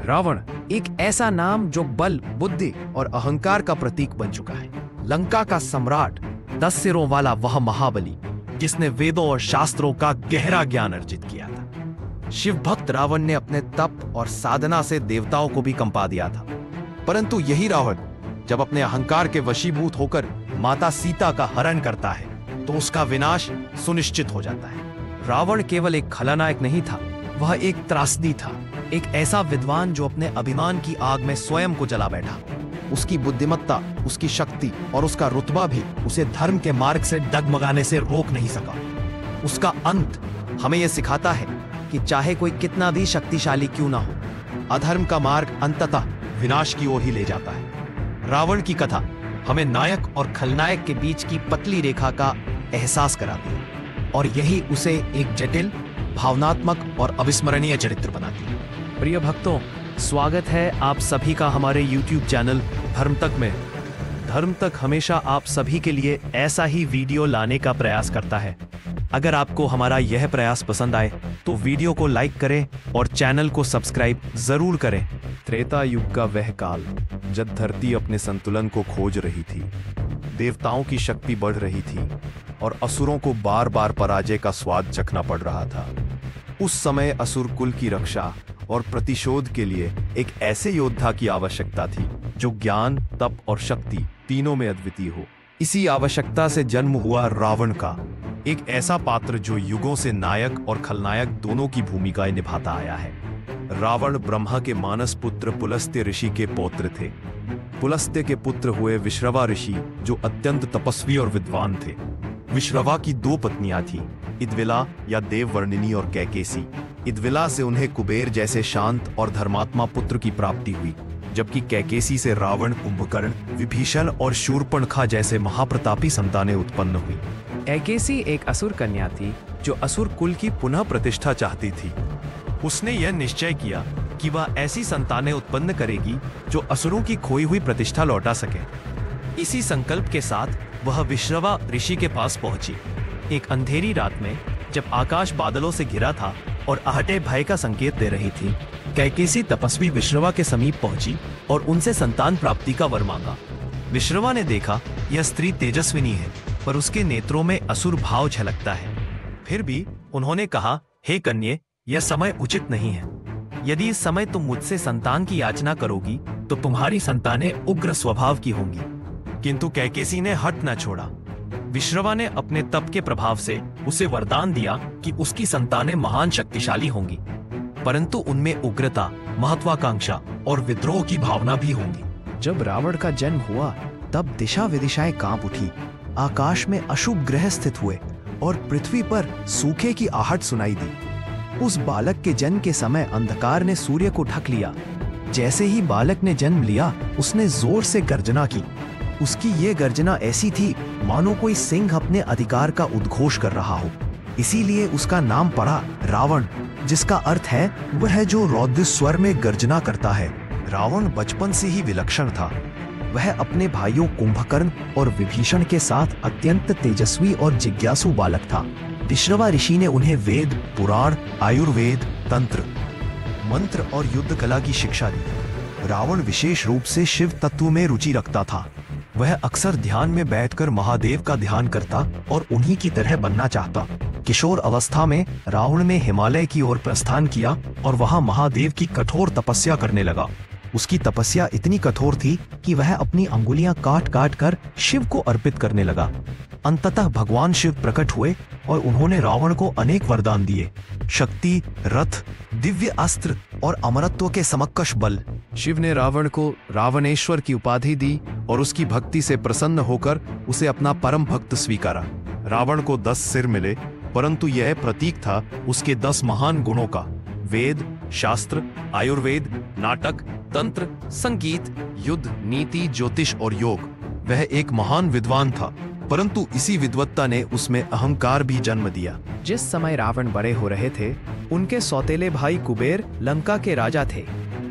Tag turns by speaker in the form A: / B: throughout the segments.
A: रावण एक ऐसा नाम जो बल, बुद्धि और अहंकार का प्रतीक बन चुका है। लंका का सम्राट, 10 सिरों वाला वह महाबली जिसने वेदों और शास्त्रों का गहरा ज्ञान अर्जित किया था। शिव भक्त रावण ने अपने तप और साधना से देवताओं को भी कंपा दिया था। परंतु यही रावण जब अपने अहंकार के वशीभूत होकर माता सीता का हरण करता है तो उसका विनाश सुनिश्चित हो जाता है। रावण केवल एक खलनायक नहीं था, वह एक त्रासदी था, एक ऐसा विद्वान जो अपने अभिमान की आग में स्वयं को जला बैठा। उसकी बुद्धिमत्ता, उसकी शक्ति और उसका रुतबा भी उसे धर्म के मार्ग से डगमगाने से रोक नहीं सका। उसका अंत हमें यह सिखाता है कि चाहे कोई कितना भी शक्तिशाली क्यों ना हो, अधर्म का मार्ग अंततः विनाश की ओर ही ले जाता है। रावण की कथा हमें नायक और खलनायक के बीच की पतली रेखा का एहसास कराती है और यही उसे एक जटिल, भावनात्मक और अविस्मरणीय चरित्र बनाती है। प्रिय भक्तों, स्वागत है आप सभी का हमारे YouTube चैनल धर्म तक में। धर्म तक हमेशा आप सभी के लिए ऐसा ही वीडियो लाने का प्रयास करता है। अगर आपको हमारा यह प्रयास पसंद आए तो वीडियो को लाइक करें और चैनल को सब्सक्राइब जरूर करें। त्रेता युग का वह काल जब धरती अपने संतुलन को खोज रही थी, देवताओं की शक्ति बढ़ रही थी और असुरों को बार बार पराजय का स्वाद चखना पड़ रहा था। उस समय असुर कुल की रक्षा और प्रतिशोध के लिए एक ऐसे योद्धा की आवश्यकता थी जो ज्ञान, तप और शक्ति तीनों में अद्वितीय हो। इसी आवश्यकता से जन्म हुआ रावण का, एक ऐसा पात्र जो युगों से नायक और खलनायक दोनों की भूमिकाएं निभाता आया है। रावण ब्रह्मा के मानस पुत्र पुलस्त्य ऋषि के पौत्र थे। पुलस्त्य के पुत्र हुए विश्रवा ऋषि जो अत्यंत तपस्वी और विद्वान थे। विश्रवा की 2 पत्नियां थीं, इद्विला या देववर्णिनी और कैकेसी। इद्विला से उन्हें कुबेर जैसे शांत और धर्मात्मा पुत्र की प्राप्ति हुई, जबकि कैकेसी से रावण, कुंभकर्ण, विभीषण और शूर्पणखा जैसे महाप्रतापी संतानें उत्पन्न हुई। कैकेसी एक असुर कन्या थी जो असुर कुल की पुनः प्रतिष्ठा चाहती थी। उसने यह निश्चय किया कि वह ऐसी संतानें उत्पन्न करेगी जो असुरों की खोई हुई प्रतिष्ठा लौटा सके। इसी संकल्प के साथ वह विश्रवा ऋषि के पास पहुंची। एक अंधेरी रात में जब आकाश बादलों से घिरा था और आहटे भय का संकेत दे रही थी, कैकेसी तपस्वी विश्रवा के समीप पहुंची और उनसे संतान प्राप्ति का वर मांगा। विश्रवा ने देखा यह स्त्री तेजस्विनी है, पर उसके नेत्रों में असुर भाव झलकता है। फिर भी उन्होंने कहा, हे कन्ये, यह समय उचित नहीं है। यदि इस समय तुम मुझसे संतान की याचना करोगी तो तुम्हारी संतानें उग्र स्वभाव की होंगी। किंतु कैकेसी ने हट न छोड़ा। विश्रवा ने अपने तप के प्रभाव से उसे वरदान दिया कि उसकी संतानें महान शक्तिशाली होंगी, परंतु उनमें उग्रता, महत्वाकांक्षा और विद्रोह की भावना भी होंगी। जब रावण का जन्म हुआ तब दिशा विदिशाएं कांप उठी। आकाश में अशुभ ग्रह स्थित हुए और पृथ्वी पर सूखे की आहट सुनाई दी। उस बालक के जन्म के समय अंधकार ने सूर्य को ढक लिया। जैसे ही बालक ने जन्म लिया, उसने जोर से गर्जना की। उसकी ये गर्जना ऐसी थी मानो कोई सिंह अपने अधिकार का उद्घोष कर रहा हो। इसीलिए उसका नाम पड़ा रावण, जिसका अर्थ है वह जो रौद्र स्वर में गर्जना करता है। रावण बचपन से ही विलक्षण था। वह अपने भाइयों कुंभकर्ण और विभीषण के साथ अत्यंत तेजस्वी और जिज्ञासु बालक था। विश्रवा ऋषि ने उन्हें वेद, पुराण, आयुर्वेद, तंत्र, मंत्र और युद्ध कला की शिक्षा दी। रावण विशेष रूप से शिव तत्व में रुचि रखता था। वह अक्सर ध्यान में बैठकर महादेव का ध्यान करता और उन्हीं की तरह बनना चाहता। किशोर अवस्था में रावण ने हिमालय की ओर प्रस्थान किया और वहां महादेव की कठोर तपस्या करने लगा। उसकी तपस्या इतनी कठोर थी कि वह अपनी अंगुलियां काट काट कर शिव को अर्पित करने लगा। अंततः भगवान शिव प्रकट हुए और उन्होंने रावण को अनेक वरदान दिए, शक्ति, रथ, दिव्य अस्त्र और अमरत्व के समकक्ष बल। शिव ने रावण को रावणेश्वर की उपाधि दी और उसकी भक्ति से प्रसन्न होकर उसे अपना परम भक्त स्वीकारा। रावण को 10 सिर मिले, परंतु यह प्रतीक था उसके 10 महान गुणों का। वेद, शास्त्र, आयुर्वेद, नाटक, तंत्र, संगीत, युद्ध, नीति, ज्योतिष और योग। वह एक महान विद्वान था, परंतु इसी विद्वत्ता ने उसमें अहंकार भी जन्म दिया। जिस समय रावण बड़े हो रहे थे, उनके सौतेले भाई कुबेर लंका के राजा थे।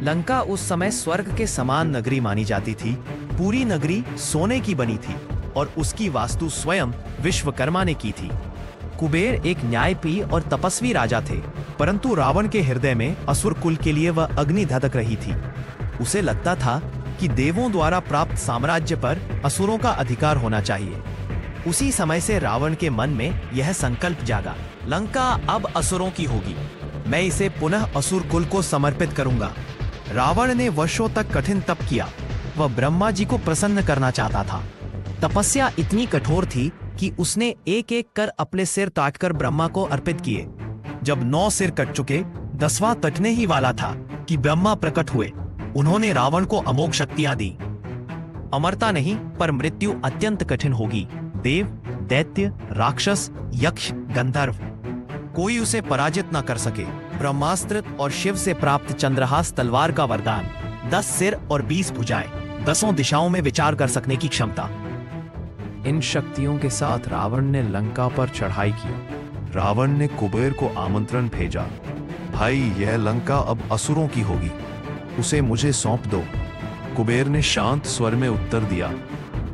A: लंका उस समय स्वर्ग के समान नगरी मानी जाती थी। पूरी नगरी सोने की बनी थी और उसकी वास्तु स्वयं विश्वकर्मा ने की थी। कुबेर एक न्यायप्रिय और तपस्वी राजा थे, परंतु रावण के हृदय में असुर कुल के लिए वह अग्नि धधक रही थी। उसे लगता था कि देवों द्वारा प्राप्त साम्राज्य पर असुरों का अधिकार होना चाहिए। उसी समय से रावण के मन में यह संकल्प जागा, लंका अब असुरों की होगी, मैं इसे पुनः असुर कुल को समर्पित करूंगा। रावण ने वर्षों तक कठिन तप किया। वह ब्रह्मा जी को प्रसन्न करना चाहता था। तपस्या इतनी कठोर थी कि उसने एक एक कर अपने सिर काटकर ब्रह्मा को अर्पित किए। जब 9 सिर कट चुके, 10वां कटने ही वाला था कि ब्रह्मा प्रकट हुए। उन्होंने रावण को अमोघ शक्तियां दी। अमरता नहीं, पर मृत्यु अत्यंत कठिन होगी। देव, दैत्य, राक्षस, यक्ष, गंधर्व, कोई उसे पराजित न कर सके। ब्रह्मास्त्र और शिव से प्राप्त चंद्रहास तलवार का वरदान, 10 सिर और 20 भुजाएं, 10 दिशाओं में विचार कर सकने की क्षमता। इन शक्तियों के साथ रावण ने लंका पर चढ़ाई की।
B: रावण ने कुबेर को आमंत्रण भेजा, भाई यह लंका अब असुरों की होगी, उसे मुझे सौंप दो। कुबेर ने शांत स्वर में उत्तर दिया,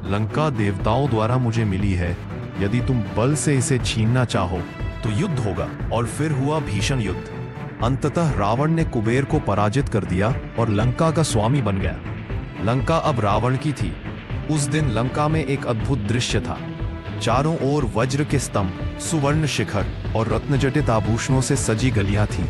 B: लंका देवताओं द्वारा मुझे मिली है, यदि तुम बल से इसे छीनना चाहो तो युद्ध होगा। और फिर हुआ भीषण युद्ध। अंततः रावण ने कुबेर को पराजित कर दिया और लंका का स्वामी बन गया। लंका अब रावण की थी। उस दिन लंका में एक अद्भुत दृश्य था। चारों ओर वज्र के स्तंभ, सुवर्ण शिखर और रत्नजटित आभूषणों से सजी गलियां थीं।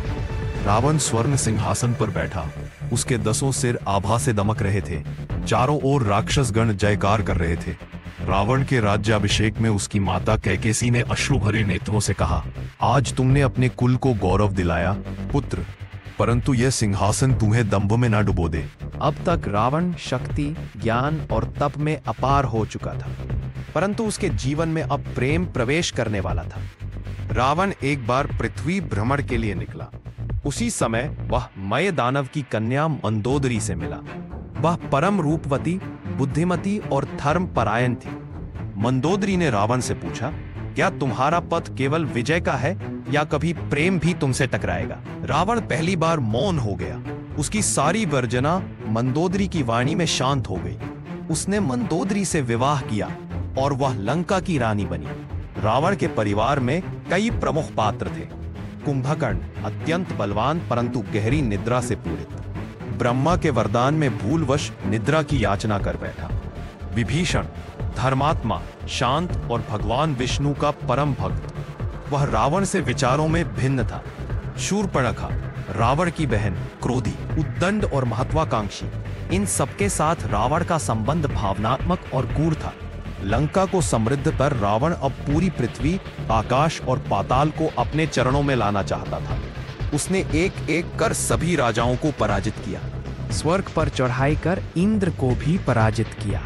B: रावण स्वर्ण सिंहासन पर बैठा, उसके 10 सिर आभा से दमक रहे थे। चारों ओर राक्षस गण जयकार कर रहे थे। रावण के राज्याभिषेक में उसकी माता कैकेसी ने अश्रु भरे नेत्रों से कहा, आज तुमने अपने कुल को गौरव दिलाया पुत्र, परंतु यह सिंहासन तुम्हें दंभ में न डुबो दे।
A: अब तक रावण शक्ति, ज्ञान और तप में अपार हो चुका था, परंतु उसके जीवन में अब प्रेम प्रवेश करने वाला था। रावण एक बार पृथ्वी भ्रमण के लिए निकला। उसी समय वह मय दानव की कन्या मंदोदरी से मिला। वह परम रूपवती, बुद्धिमती और धर्म परायण थी। मंदोदरी ने रावण से पूछा, क्या तुम्हारा पथ केवल विजय का है या कभी प्रेम भी तुमसे टकराएगा? रावण पहली बार मौन हो गया। उसकी सारी वर्जना मंदोदरी की वाणी में शांत हो गई। उसने मंदोदरी से विवाह किया और वह लंका की रानी बनी। रावण के परिवार में कई प्रमुख पात्र थे। कुंभकर्ण अत्यंत बलवान परंतु गहरी निद्रा से पीड़ित, ब्रह्मा के वरदान में भूलवश निद्रा की याचना कर बैठा। विभीषण धर्मात्मा, शांत और भगवान विष्णु का परम भक्त, वह रावण से विचारों में भिन्न था। शूर्पणखा रावण की बहन, क्रोधी, उद्दंड और महत्वाकांक्षी, इन सबके साथ रावण का संबंध भावनात्मक और गूढ़ था। लंका को समृद्ध कर रावण अब पूरी पृथ्वी, आकाश और पाताल को अपने चरणों में लाना चाहता था। उसने एक एक कर सभी राजाओं को पराजित किया। स्वर्ग पर चढ़ाई कर इंद्र को भी पराजित किया।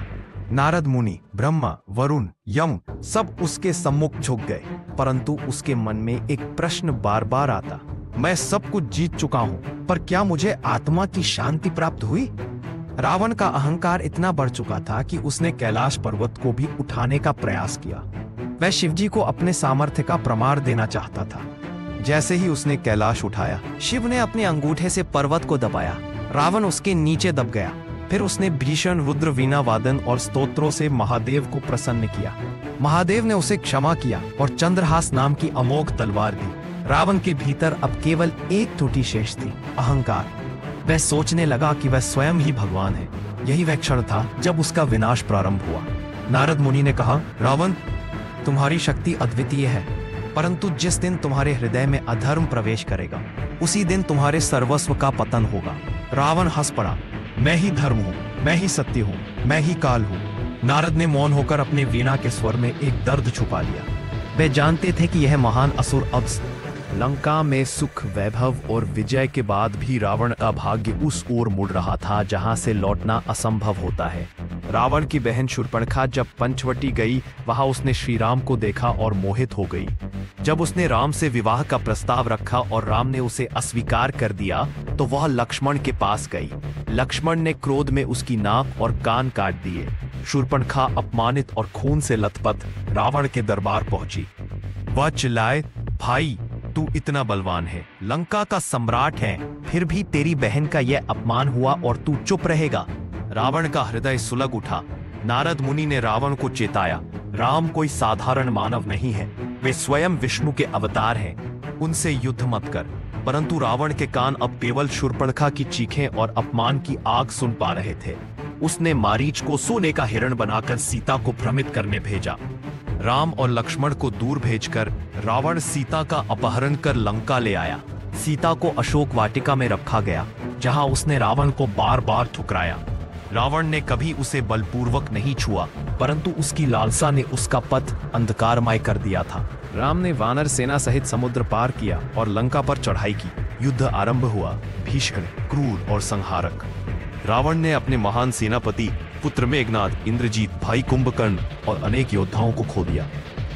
B: नारद मुनि, ब्रह्मा, वरुण, यम सब उसके सम्मुख झुक गए, परंतु उसके मन में एक प्रश्न बार बार आता, मैं सब कुछ जीत चुका हूँ, पर क्या मुझे आत्मा की शांति प्राप्त हुई? रावण का अहंकार इतना बढ़ चुका था कि उसने कैलाश पर्वत को भी उठाने का प्रयास किया। वह शिवजी को अपने सामर्थ्य का प्रमाण देना चाहता था। जैसे ही उसने कैलाश उठाया, शिव ने अपने अंगूठे से पर्वत को दबाया। रावण उसके नीचे दब गया। फिर उसने भीषण रुद्र वीणा वादन और स्तोत्रों से महादेव को प्रसन्न किया। महादेव ने उसे क्षमा किया और चंद्रहास नाम की अमोघ तलवार दी। रावण के भीतर अब केवल एक त्रुटि शेष थी, अहंकार। वह सोचने लगा कि वह स्वयं ही भगवान है। यही वह क्षण था जब उसका विनाश प्रारंभ हुआ। नारद मुनि ने कहा, रावण, तुम्हारी शक्ति अद्वितीय है, परंतु जिस दिन तुम्हारे हृदय में अधर्म प्रवेश करेगा, उसी दिन तुम्हारे सर्वस्व का पतन होगा। रावण हंस पड़ा, मैं ही धर्म हूँ, मैं ही सत्य हूँ, मैं ही काल हूँ। नारद ने मौन होकर अपने वीणा के स्वर में एक दर्द छुपा लिया। वे जानते थे कि यह महान असुर अब लंका में सुख, वैभव और विजय के बाद भी रावण अभाग्य उस ओर मुड़ रहा था जहां से लौटना असंभव होता है। रावण की बहन शूर्पणखा जब पंचवटी गई, वहां उसने श्री राम को देखा और मोहित हो गई। जब उसने राम से विवाह का प्रस्ताव रखा और राम ने उसे अस्वीकार कर दिया, तो वह लक्ष्मण के पास गई। लक्ष्मण ने क्रोध में उसकी नाक और कान काट दिए। शूर्पणखा अपमानित और खून से लथपथ रावण के दरबार पहुंची। वह चिल्लाए, भाई, तू इतना बलवान है, लंका का सम्राट है, फिर भी तेरी बहन का यह अपमान हुआ और तू चुप रहेगा? रावण का हृदय सुलग उठा। नारद मुनि ने रावण को चेताया, राम कोई साधारण मानव नहीं है, वे स्वयं विष्णु के अवतार हैं, उनसे युद्ध मत कर। परंतु रावण के कान अब केवल शूर्पणखा की चीखें और अपमान की आग सुन पा रहे थे। उसने मारीच को सोने का हिरण बनाकर सीता को भ्रमित करने भेजा। राम और लक्ष्मण को दूर भेजकर रावण सीता का अपहरण कर लंका ले आया। सीता को अशोक वाटिका में रखा गया, जहां उसने रावण को बार बार ठुकराया। रावण ने कभी उसे बलपूर्वक नहीं छुआ, परंतु उसकी लालसा ने उसका पथ अंधकारमय कर दिया था।
A: राम ने वानर सेना सहित समुद्र पार किया और लंका पर चढ़ाई की।
B: युद्ध आरंभ हुआ। भीषण, क्रूर और संहारक। रावण ने अपने महान सेनापति, पुत्र मेघनाद, इंद्रजीत, भाई कुंभकर्ण और अनेक योद्धाओं को खो दिया।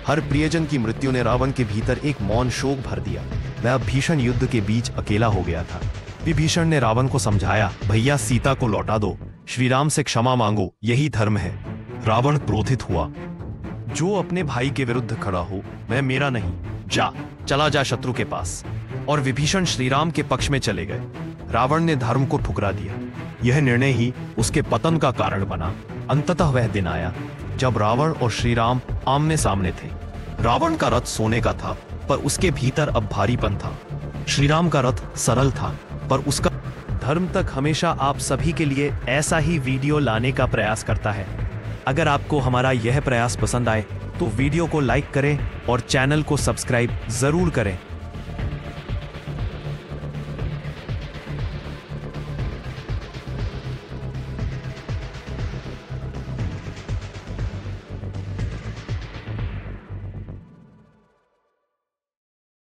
B: हर प्रियजन की मृत्यु ने रावण के भीतर एक मौन शोक भर दिया। वह भीषण युद्ध के बीच अकेला हो गया था। विभीषण ने रावण को समझाया, भैया सीता को लौटा दो, श्री राम से क्षमा मांगो, यही धर्म है। रावण क्रोधित हुआ। जो अपने भाई के विरुद्ध खड़ा हो वह मेरा नहीं, चला जा शत्रु के पास। और विभीषण श्री राम के पक्ष में चले गए। रावण ने धर्म को ठुकरा दिया। यह निर्णय ही उसके पतन का कारण बना। अंततः वह दिन आया जब रावण और श्री राम आमने सामने थे। रावण का रथ सोने का था, पर उसके भीतर अब भारीपन था। श्री राम का रथ सरल था, पर उसका
A: धर्म तक हमेशा आप सभी के लिए ऐसा ही वीडियो लाने का प्रयास करता है। अगर आपको हमारा यह प्रयास पसंद आए तो वीडियो को लाइक करें और चैनल को सब्सक्राइब जरूर करें।